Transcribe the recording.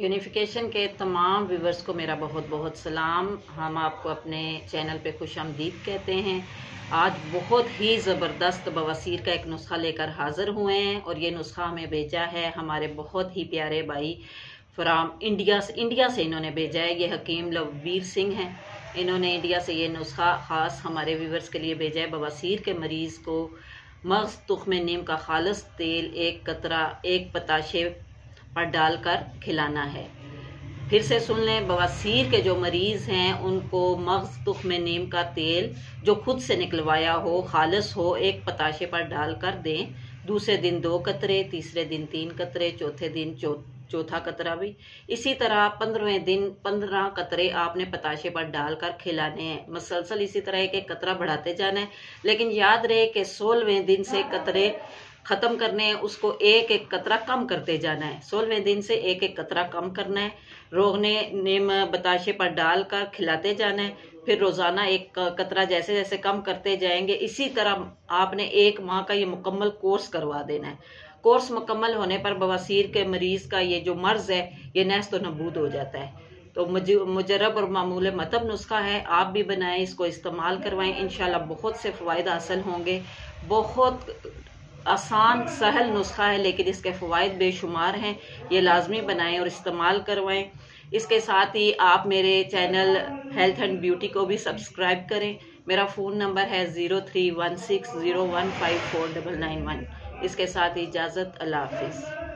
Unification के तमाम viewers को मेरा बहुत बहुत सलाम। हम आपको अपने चैनल पे खुशामदीद कहते हैं। आज बहुत ही ज़बरदस्त बवासीर का एक नुस्खा लेकर हाज़िर हुए हैं और ये नुस्खा हमें भेजा है हमारे बहुत ही प्यारे भाई फ्राम इंडिया से इन्होंने भेजा है। ये हकीम लवबीर सिंह हैं। इन्होंने इंडिया से ये नुस्खा ख़ास हमारे व्यूवर्स के लिए भेजा है। बवासीर के मरीज़ को मग़ज़ तुख़्म नीम का खालिस तेल एक कतरा एक पताशे पर डालकर खिलाना है। फिर से सुन लें, बवासीर के जो मरीज़ हैं उनको मग़ज़ तुख़्म नीम का तेल जो खुद से निकलवाया हो, खालिस हो, एक पताशे पर डालकर दें। दूसरे दिन 2 कतरे, तीसरे दिन 3 कतरे, चौथे दिन चौथा कतरा भी। इसी तरह 15वें दिन 15 कतरे आपने पताशे पर डालकर खिलाने हैं। मसलसल इसी तरह एक एक कतरा बढ़ाते जाना है, लेकिन याद रहे कि 16वें दिन से कतरे ख़त्म करने हैं, उसको एक एक कतरा कम करते जाना है। 16वें दिन से एक एक कतरा कम करना है। रोगने नीम बताशे पर डालकर खिलाते जाना है। फिर रोज़ाना एक कतरा जैसे जैसे कम करते जाएंगे। इसी तरह आपने 1 माह का ये मुकम्मल कोर्स करवा देना है। कोर्स मुकम्मल होने पर बवासीर के मरीज़ का ये जो मर्ज़ है ये नेस्त व नबूद हो जाता है। तो मुजरब और मामूल मतलब नुस्खा है, आप भी बनाएं, इसको इस्तेमाल करवाएं। इंशाल्लाह बहुत से फ़वाइद हासिल होंगे। बहुत आसान सहल नुस्खा है, लेकिन इसके फ़वाइद बेशुमार हैं। ये लाजमी बनाएं और इस्तेमाल करवाएं। इसके साथ ही आप मेरे चैनल हेल्थ एंड ब्यूटी को भी सब्सक्राइब करें। मेरा फ़ोन नंबर है 0316015491। इसके साथ ही इजाज़त, अल्लाह हाफिज़।